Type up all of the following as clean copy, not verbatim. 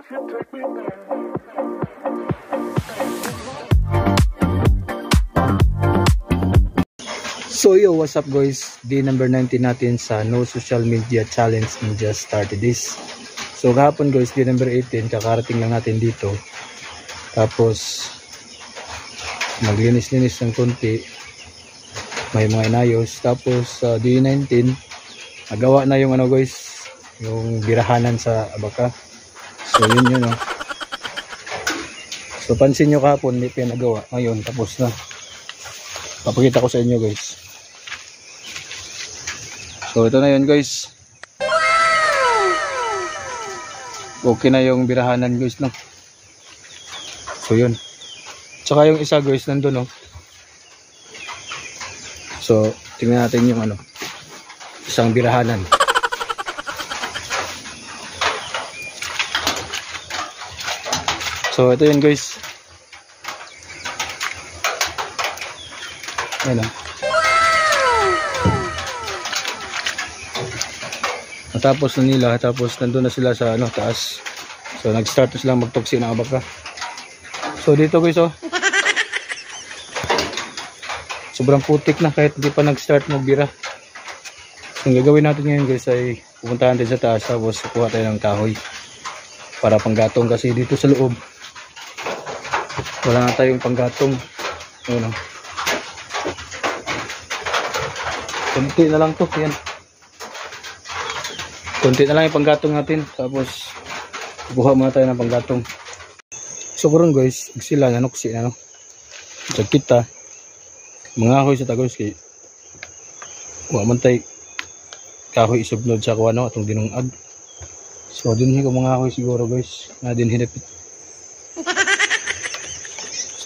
So yo, what's up guys? Day number 19 natin sa No Social Media Challenge in just 30 days. So kahapon guys, day number 18, kakarating lang natin dito. Tapos maglinis-linis ng konti, may mga inayos. Tapos day 19, nagawa na yung ano guys, yung birahanan sa abaka. So yun oh. So pansin nyo kahapon, hindi pa nagawa. Ngayon tapos na. Papakita ko sa inyo guys. So ito na yun guys. Okay na yung birahanan guys, no. So yun. Tsaka yung isa guys nandun, no. So tingnan natin yung ano, isang birahanan. So ito yun guys. Ayan o. Natapos na nila, tapos nandun na sila sa ano, taas. So nag-start na silang magtuksi ng abaka. So dito guys oh, sobrang putik na kahit hindi pa nag-start magbira. So ang gagawin natin ngayon guys ay pupuntahan din sa taas, tapos kuha tayo ng kahoy para panggatong, kasi dito sa loob wala na tayong panggatong. Ayan, konti na lang to, yan. Konti na lang yung panggatong natin, tapos buha muna tayo ng panggatong. So kurang guys, sila nanuksi na no. So kita mga kahoy sa tagos kay wa man tay kahoy isubnod sa kuno atong dinungag. So dinhi ko mga kahoy siguro guys, na din hinapit.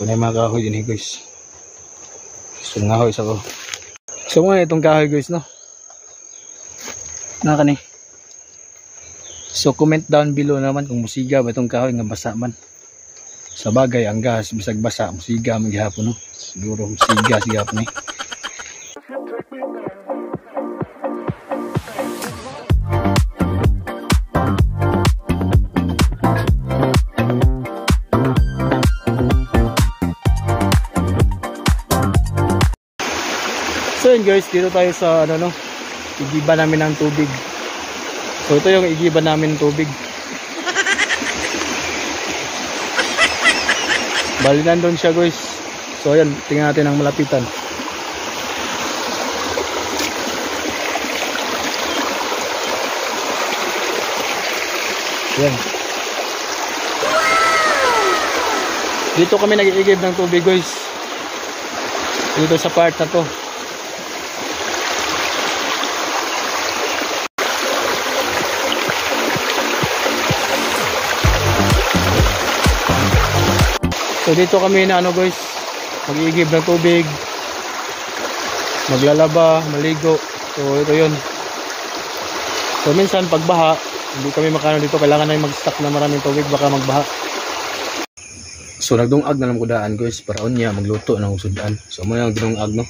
So na mga kahoy dinhi guys. So nga kahoy sa ko. So mga itong kahoy guys no. Naka ni. So comment down below naman kung musiga ba itong kahoy nga basa man. Sa bagay ang gas bisag basa musiga man gihapon no. Siguro musiga sigapon ni. So yun guys, dito tayo sa ano no, igiba namin ng tubig. So ito yung igiba namin ng tubig. Bali nandun siya guys. So ayan, tingnan natin ang malapitan. Ayan. Dito kami nag-iigib ng tubig guys. Dito sa part na to. So dito kami na ano guys, mag-iigib ng tubig, maglalaba, maligo. So ito yun. So minsan pag baha, hindi kami makano dito, kailangan na mag-stock na maraming tubig, baka magbaha. So nagdungag na lang ko daan guys, para unya magluto ng sudan. So muna yung ginungag no.